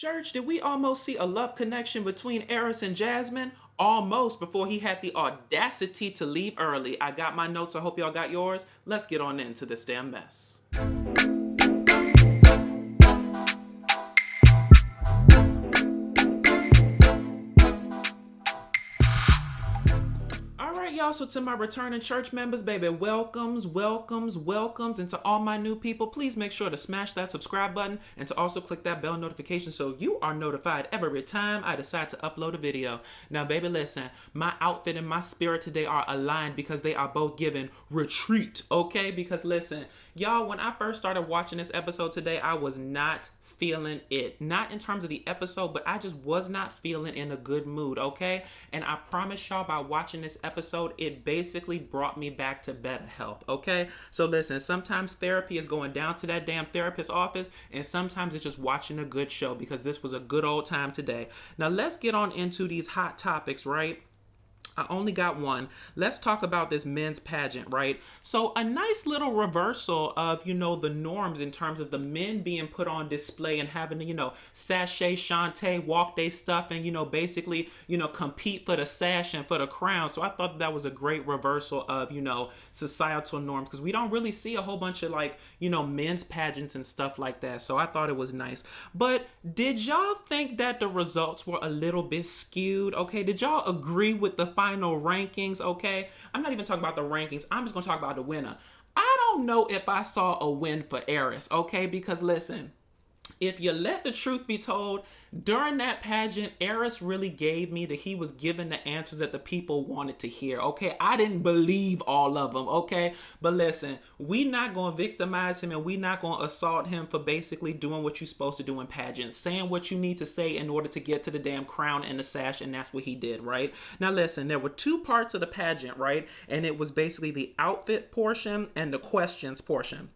Church, did we almost see a love connection between Airris and Jasmine? Almost, before he had the audacity to leave early. I got my notes. I hope y'all got yours. Let's get on into this damn mess. All right, y'all. So to my returning church members, baby, welcomes. And to all my new people, please make sure to smash that subscribe button and to also click that bell notification so you are notified every time I decide to upload a video. Now, baby, listen, my outfit and my spirit today are aligned because they are both given retreat, okay? Because listen, y'all, when I first started watching this episode today, I was not feeling it. Not in terms of the episode, but I just was not feeling in a good mood, okay? And I promise y'all, by watching this episode, it basically brought me back to better health, okay? So listen, sometimes therapy is going down to that damn therapist's office, and sometimes it's just watching a good show, because this was a good old time today. Now let's get on into these hot topics, right? I only got one. Let's talk about this men's pageant, right? So a nice little reversal of, the norms in terms of the men being put on display and having to, sashay, shantay, walk they stuff and, basically, compete for the sash and for the crown. So I thought that was a great reversal of, societal norms, because we don't really see a whole bunch of men's pageants and stuff like that. So I thought it was nice. But did y'all think that the results were a little bit skewed? Okay, did y'all agree with the final rankings? Okay, I'm not even talking about the rankings. I'm just gonna talk about the winner. I don't know if I saw a win for Airris, okay? Because listen, if you let the truth be told, during that pageant, Airris really gave me that he was giving the answers that the people wanted to hear, okay? I didn't believe all of them, okay? But listen, we not going to victimize him and we not going to assault him for basically doing what you're supposed to do in pageants, saying what you need to say in order to get to the damn crown and the sash, and that's what he did, right? Now listen, there were two parts of the pageant, right? And it was basically the outfit portion and the questions portion.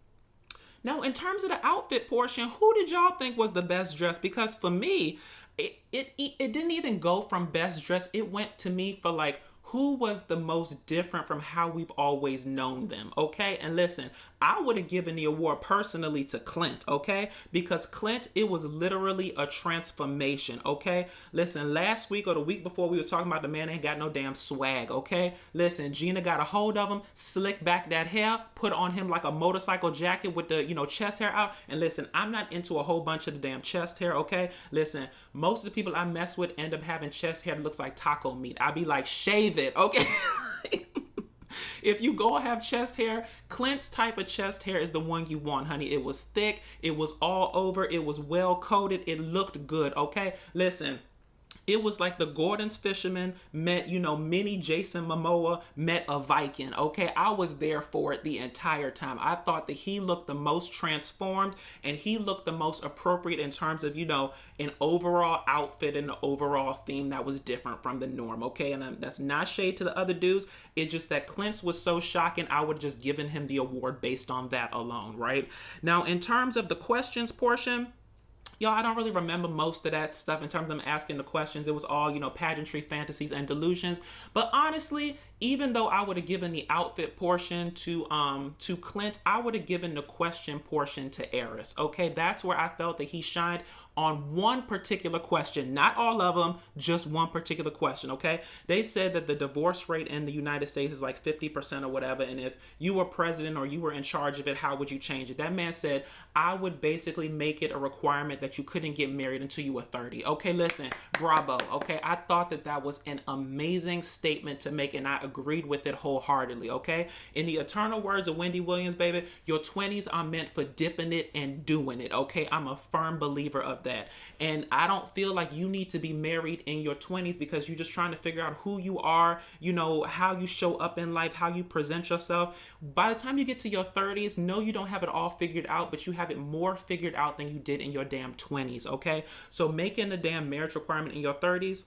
Now, in terms of the outfit portion, who did y'all think was the best dressed? Because for me, it didn't even go from best dressed. It went to me for who was the most different from how we've always known them, okay? And listen, I would have given the award personally to Clint, okay? Because Clint, it was literally a transformation, okay? Listen, last week or the week before, we was talking about the man ain't got no damn swag, okay? Listen, Gina got a hold of him, slicked back that hair, put on him like a motorcycle jacket with the, chest hair out. And listen, I'm not into a whole bunch of the damn chest hair, okay? Listen, most of the people I mess with end up having chest hair that looks like taco meat. I be like, shave it, okay? If you go have chest hair, Clint's type of chest hair is the one you want, honey. It was thick, it was all over, it was well coated, it looked good, okay? Listen, it was like the Gordon's Fisherman met, mini Jason Momoa met a Viking, okay? I was there for it the entire time. I thought that he looked the most transformed and he looked the most appropriate in terms of, an overall outfit and the overall theme that was different from the norm, okay? And that's not shade to the other dudes. It's just that Clint's was so shocking, I would have just given him the award based on that alone, right? Now, in terms of the questions portion, y'all, I don't really remember most of that stuff in terms of them asking the questions. It was all, pageantry, fantasies, and delusions. But honestly, even though I would have given the outfit portion to Clint, I would have given the question portion to Airris. Okay, that's where I felt that he shined on one particular question, not all of them, just one particular question, okay? They said that the divorce rate in the United States is like 50% or whatever, and if you were president or you were in charge of it, how would you change it? That man said, I would basically make it a requirement that you couldn't get married until you were 30. Okay, listen, bravo, okay? I thought that was an amazing statement to make, and I agreed with it wholeheartedly, okay? In the eternal words of Wendy Williams, baby, your 20s are meant for dipping it and doing it, okay? I'm a firm believer of that. And I don't feel like you need to be married in your 20s because you're just trying to figure out who you are, how you show up in life, how you present yourself. By the time you get to your 30s, no, you don't have it all figured out, but you have it more figured out than you did in your damn 20s, okay? So making the damn marriage requirement in your 30s,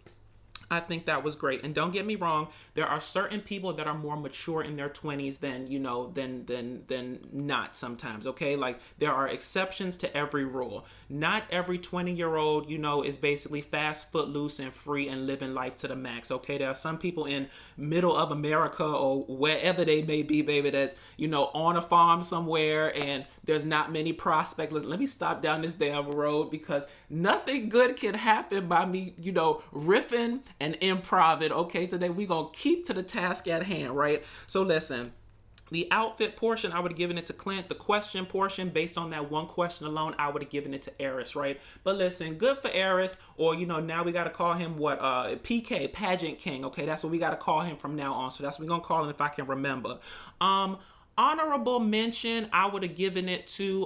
I think that was great. And don't get me wrong, there are certain people that are more mature in their 20s than, than not sometimes, okay? Like there are exceptions to every rule. Not every 20-year-old, is basically fast, footloose, and free and living life to the max, okay? There are some people in middle of America or wherever they may be, baby, that's, on a farm somewhere and there's not many prospects. Let me stop down this damn road because nothing good can happen by me, riffing and improv it. Okay, today we gonna keep to the task at hand, right? So listen, the outfit portion, I would have given it to Clint. The question portion, based on that one question alone, I would have given it to Airris, right? But listen, good for Airris, or now we gotta call him what? PK, Pageant King. Okay, that's what we gotta call him from now on. So that's what we're gonna call him if I can remember. Honorable mention, I would have given it to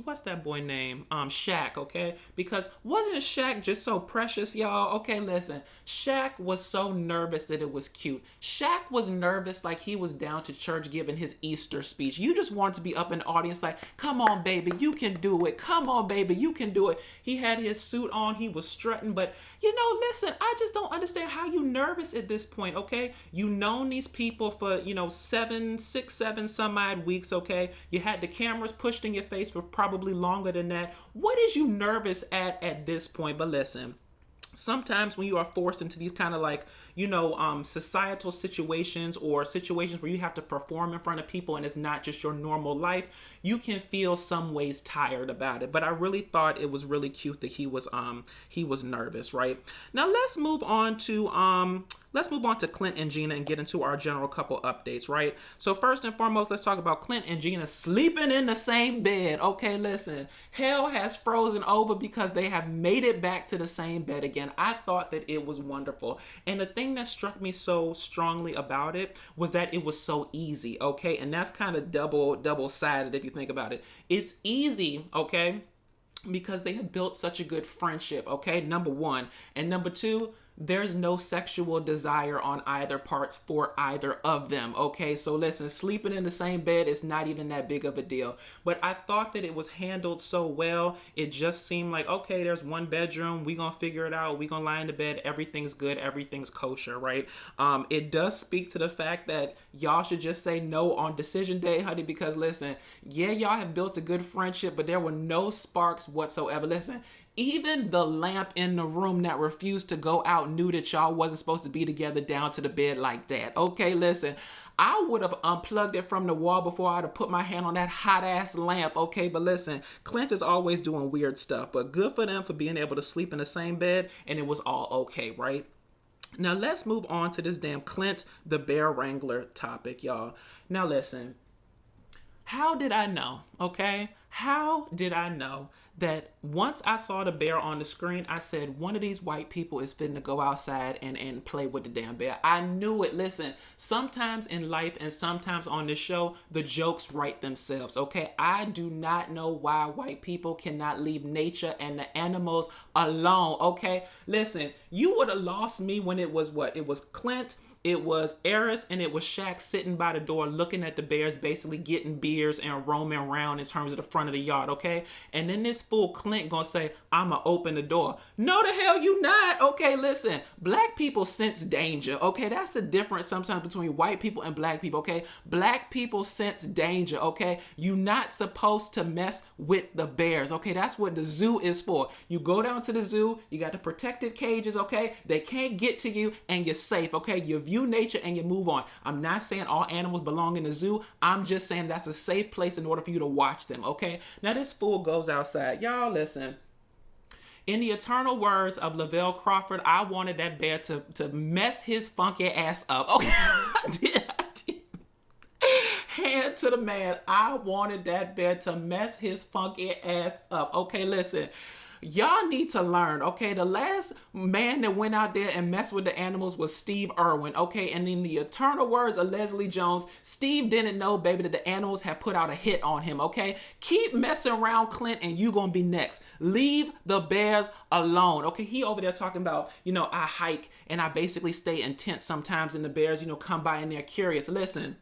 what's that boy name? Shaq, okay? Because wasn't Shaq just so precious, y'all? Okay, listen. Shaq was so nervous that it was cute. Shaq was nervous like he was down to church giving his Easter speech. You just wanted to be up in the audience like, come on, baby, you can do it. Come on, baby, you can do it. He had his suit on, he was strutting, but listen, I just don't understand how you nervous at this point, okay? You known these people for, 6, 7 some odd weeks, okay? You had the cameras pushed in your face for probably longer than that. What is you nervous at this point? But listen, sometimes when you are forced into these kind of like, societal situations or situations where you have to perform in front of people and it's not just your normal life, you can feel some ways tired about it. But I really thought it was really cute that he was nervous, right? Now let's move on to Clint and Gina and get into our general couple updates, right? So first and foremost, let's talk about Clint and Gina sleeping in the same bed. Okay, listen, hell has frozen over because they have made it back to the same bed again. I thought that it was wonderful. And the thing that struck me so strongly about it was that it was so easy, okay? And that's kind of double-sided if you think about it. It's easy, okay? Because they have built such a good friendship, okay? Number one. And number two, there's no sexual desire on either parts for either of them, okay? So listen, sleeping in the same bed is not even that big of a deal. But I thought that it was handled so well. It just seemed like, okay, there's one bedroom. We gonna figure it out. We gonna lie in the bed. Everything's good. Everything's kosher, right? It does speak to the fact that y'all should just say no on decision day, honey, because listen, yeah, y'all have built a good friendship, but there were no sparks whatsoever. Listen, even the lamp in the room that refused to go out knew that y'all wasn't supposed to be together down to the bed like that. Okay, listen, I would have unplugged it from the wall before I'd have put my hand on that hot ass lamp. Okay, but listen, Clint is always doing weird stuff, but good for them for being able to sleep in the same bed and it was all okay, right? Now let's move on to this damn Clint the Bear Wrangler topic, y'all. Now listen, how did I know, okay? How did I know that once I saw the bear on the screen, I said, one of these white people is fitting to go outside and play with the damn bear. I knew it. Listen, sometimes in life and sometimes on this show, the jokes write themselves, okay? I do not know why white people cannot leave nature and the animals alone, okay? Listen, you would have lost me when it was what? It was Clint, it was Airris, and it was Shaq sitting by the door looking at the bears, basically getting beers and roaming around in terms of the front of the yard, okay? And then this fool Clint gonna say, I'ma open the door. No, the hell you not. Okay, listen, black people sense danger, okay? That's the difference sometimes between white people and black people, okay? Black people sense danger, okay? You not supposed to mess with the bears, okay? That's what the zoo is for. You go down to the zoo, you got the protected cages, okay? They can't get to you and you're safe, okay? You view nature and you move on. I'm not saying all animals belong in the zoo. I'm just saying that's a safe place in order for you to watch them, okay? Now this fool goes outside. Y'all listen. In the eternal words of Lavelle Crawford, I wanted that bear to mess his funky ass up. Okay, I did. Hand to the man. I wanted that bear to mess his funky ass up. Okay, listen. Y'all need to learn, okay? The last man that went out there and messed with the animals was Steve Irwin, okay? And in the eternal words of Leslie Jones, Steve didn't know, baby, that the animals had put out a hit on him, okay? Keep messing around, Clint, and you gonna be next. Leave the bears alone, okay? He over there talking about, I hike and I basically stay in tents sometimes and the bears, come by and they're curious. Listen.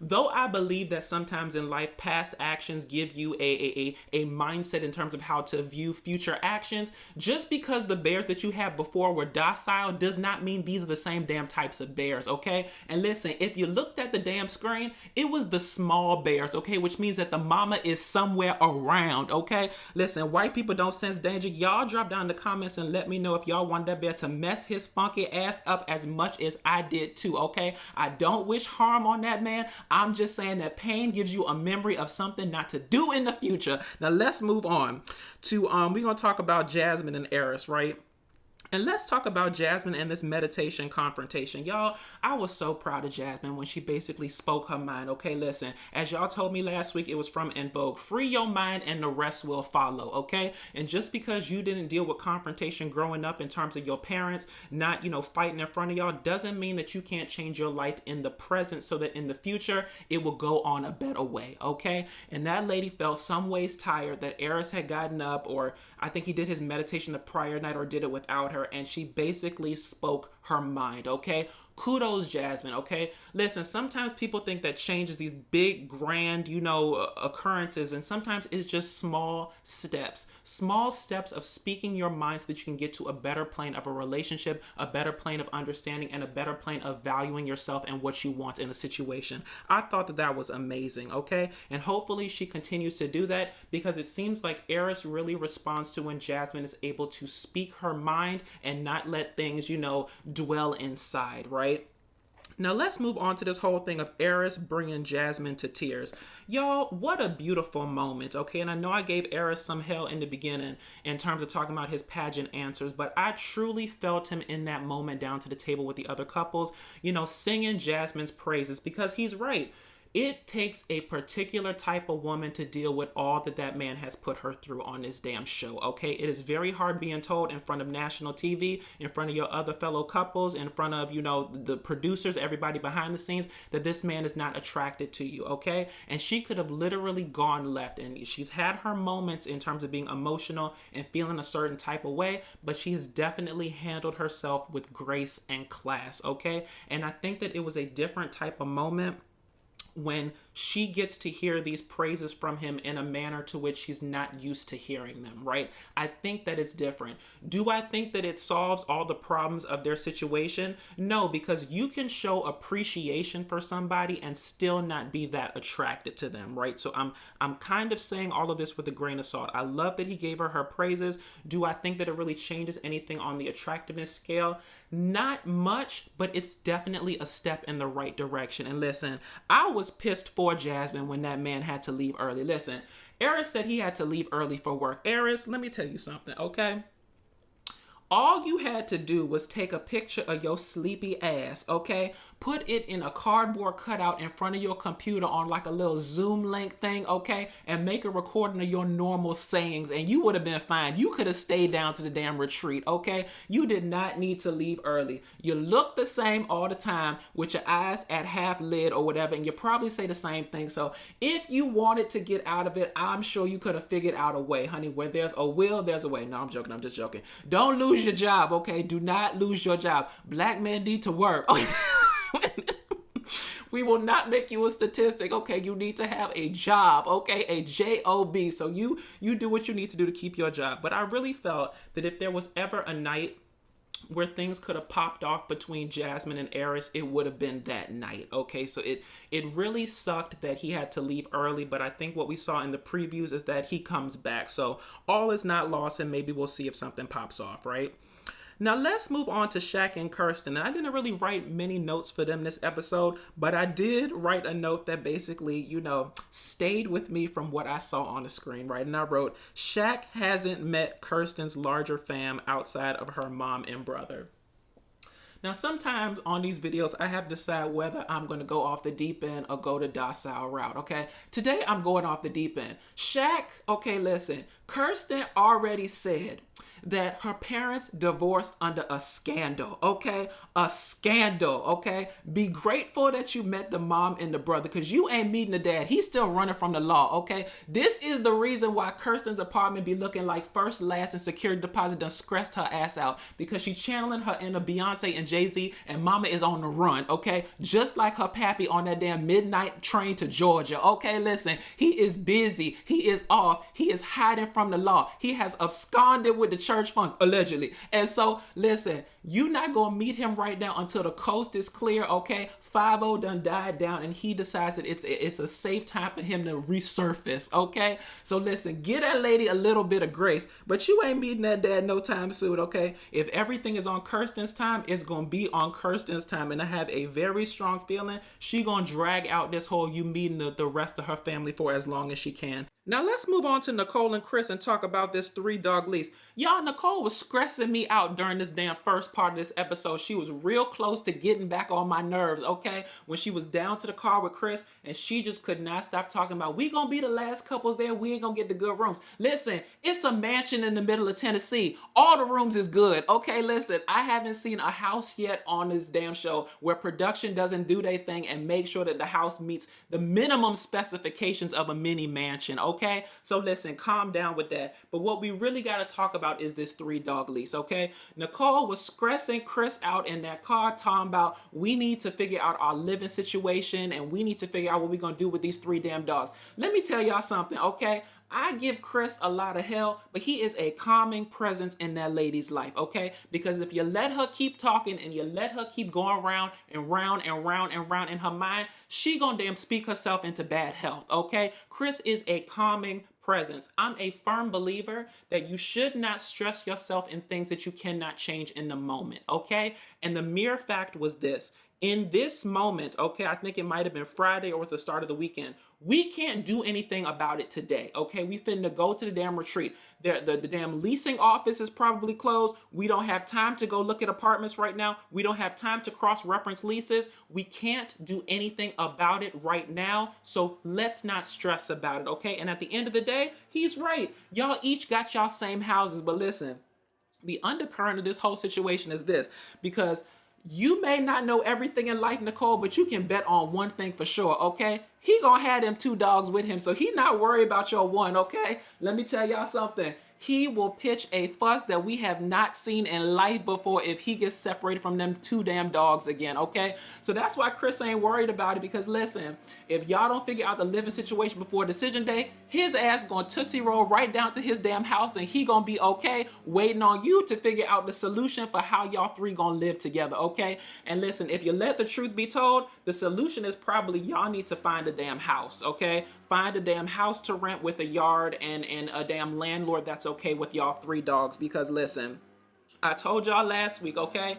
Though I believe that sometimes in life, past actions give you a mindset in terms of how to view future actions, just because the bears that you had before were docile does not mean these are the same damn types of bears, okay? And listen, if you looked at the damn screen, it was the small bears, okay? Which means that the mama is somewhere around, okay? Listen, white people don't sense danger. Y'all drop down in the comments and let me know if y'all want that bear to mess his funky ass up as much as I did too, okay? I don't wish harm on that man. I'm just saying that pain gives you a memory of something not to do in the future. Now let's move on to, we're going to talk about Jasmine and Airris, right? And let's talk about Jasmine and this meditation confrontation. Y'all, I was so proud of Jasmine when she basically spoke her mind. Okay, listen, as y'all told me last week, it was from En Vogue. Free your mind and the rest will follow, okay? And just because you didn't deal with confrontation growing up in terms of your parents not, fighting in front of y'all doesn't mean that you can't change your life in the present so that in the future, it will go on a better way, okay? And that lady felt some ways tired that Airris had gotten up, or I think he did his meditation the prior night or did it without her, and she basically spoke her mind, okay? Kudos, Jasmine, okay? Listen, sometimes people think that change is these big, grand, occurrences, and sometimes it's just small steps of speaking your mind so that you can get to a better plane of a relationship, a better plane of understanding, and a better plane of valuing yourself and what you want in a situation. I thought that that was amazing, okay? And hopefully she continues to do that, because it seems like Airris really responds to when Jasmine is able to speak her mind and not let things, dwell inside, right? Now let's move on to this whole thing of Airris bringing Jasmine to tears. Y'all, what a beautiful moment, okay? And I know I gave Airris some hell in the beginning in terms of talking about his pageant answers, but I truly felt him in that moment down to the table with the other couples, singing Jasmine's praises, because he's right. It takes a particular type of woman to deal with all that man has put her through on this damn show, okay? It is very hard being told in front of national TV, in front of your other fellow couples, in front of, the producers, everybody behind the scenes, that this man is not attracted to you, okay? And she could have literally gone left, and she's had her moments in terms of being emotional and feeling a certain type of way, but she has definitely handled herself with grace and class, okay? And I think that it was a different type of moment when she gets to hear these praises from him in a manner to which she's not used to hearing them, right? I think that it's different. Do I think that it solves all the problems of their situation? No, because you can show appreciation for somebody and still not be that attracted to them, right? So I'm kind of saying all of this with a grain of salt. I love that he gave her praises. Do I think that it really changes anything on the attractiveness scale? Not much, but it's definitely a step in the right direction. And listen, I was pissed for Jasmine when that man had to leave early. Listen, Airris said he had to leave early for work. Airris, let me tell you something, okay? All you had to do was take a picture of your sleepy ass, okay? Put it in a cardboard cutout in front of your computer on like a little Zoom link thing, okay? And make a recording of your normal sayings, and you would have been fine. You could have stayed down to the damn retreat, okay? You did not need to leave early. You look the same all the time with your eyes at half lid or whatever, and you probably say the same thing. So if you wanted to get out of it, I'm sure you could have figured out a way, honey. Where there's a will, there's a way. No, I'm joking. I'm just joking. Don't lose your job, okay? Do not lose your job. Black men need to work. We will not make you a statistic, okay? You need to have a job, okay? A job. So you do what you need to do to keep your job. But I really felt that if there was ever a night where things could have popped off between Jasmine and Airris, it would have been that night, okay? So it really sucked that he had to leave early, but I think what we saw in the previews is that he comes back. So all is not lost, and maybe we'll see if something pops off, right? Now let's move on to Shaq and Kirsten. And I didn't really write many notes for them this episode, but I did write a note that basically, stayed with me from what I saw on the screen, right? And I wrote, Shaq hasn't met Kirsten's larger fam outside of her mom and brother. Now, sometimes on these videos, I have to decide whether I'm going to go off the deep end or go the docile route, okay? Today, I'm going off the deep end. Shaq, okay, listen, Kirsten already said that her parents divorced under a scandal, okay? A scandal, okay? Be grateful that you met the mom and the brother, because you ain't meeting the dad. He's still running from the law, okay? This is the reason why Kirsten's apartment be looking like first, last, and security deposit done stressed her ass out, because she channeling her inner Beyonce and Jay-Z, and mama is on the run, okay? Just like her pappy on that damn midnight train to Georgia, okay? Listen, he is busy. He is off. He is hiding from the law. He has absconded with the church funds, allegedly. And so, listen, you not gonna meet him right now until the coast is clear, okay? 5-0 done died down, and he decides that it's a safe time for him to resurface, okay? So listen, give that lady a little bit of grace, but you ain't meeting that dad no time soon, okay? If everything is on Kirsten's time, it's gonna be on Kirsten's time, and I have a very strong feeling she gonna drag out this whole you meeting the rest of her family for as long as she can. Now let's move on to Nicole and Chris and talk about this 3-dog lease. Y'all, Nicole was stressing me out during this damn first part of this episode. She was real close to getting back on my nerves, okay? When she was down to the car with Chris, and she just could not stop talking about, we gonna be the last couples there, we ain't gonna get the good rooms. Listen, it's a mansion in the middle of Tennessee. All the rooms is good, okay? Listen, I haven't seen a house yet on this damn show where production doesn't do their thing and make sure that the house meets the minimum specifications of a mini mansion, okay? So listen, calm down with that. But what we really got to talk about is this 3-dog lease, okay? Nicole was stressing Chris out in that car, talking about we need to figure out our living situation and we need to figure out what we're going to do with these 3 damn dogs. Let me tell y'all something, okay? I give Chris a lot of hell, but he is a calming presence in that lady's life, okay? Because if you let her keep talking and you let her keep going round and round and round and round in her mind, she gonna damn speak herself into bad health, okay? Chris is a calming presence. I'm a firm believer that you should not stress yourself in things that you cannot change in the moment, okay? And the mere fact was this. In this moment, okay, I think it might have been Friday or it's the start of the weekend. We can't do anything about it today, okay? We finna go to the damn retreat. The damn leasing office is probably closed. We don't have time to go look at apartments right now. We don't have time to cross-reference leases. We can't do anything about it right now, so let's not stress about it, okay? And at the end of the day, he's right. Y'all each got y'all same houses, but listen, the undercurrent of this whole situation is this, because you may not know everything in life, Nicole, but you can bet on one thing for sure, okay? He gonna have them 2 dogs with him, so he not worried about your one, okay? Let me tell y'all something. He will pitch a fuss that we have not seen in life before if he gets separated from them 2 damn dogs again, okay? So that's why Chris ain't worried about it, because listen, if y'all don't figure out the living situation before decision day, his ass gonna tootsie roll right down to his damn house and he gonna be okay, waiting on you to figure out the solution for how y'all 3 gonna live together, okay? And listen, if you let the truth be told, the solution is probably y'all need to find a damn house, okay? Find a damn house to rent with a yard and a damn landlord that's okay with y'all 3 dogs, because listen, I told y'all last week, okay?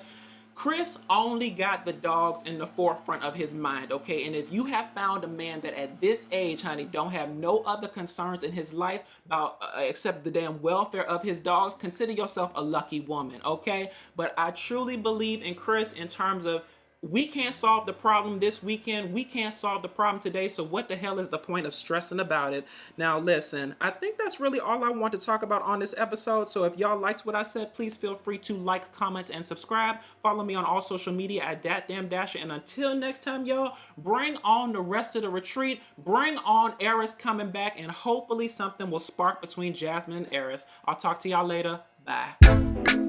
Chris only got the dogs in the forefront of his mind, okay? And if you have found a man that at this age, honey, don't have no other concerns in his life about except the damn welfare of his dogs, consider yourself a lucky woman, okay? But I truly believe in Chris in terms of we can't solve the problem this weekend. We can't solve the problem today. So what the hell is the point of stressing about it? Now, listen, I think that's really all I want to talk about on this episode. So if y'all liked what I said, please feel free to like, comment, and subscribe. Follow me on all social media at DatDamnDasher. And until next time, y'all, bring on the rest of the retreat. Bring on Airris coming back. And hopefully something will spark between Jasmine and Airris. I'll talk to y'all later. Bye.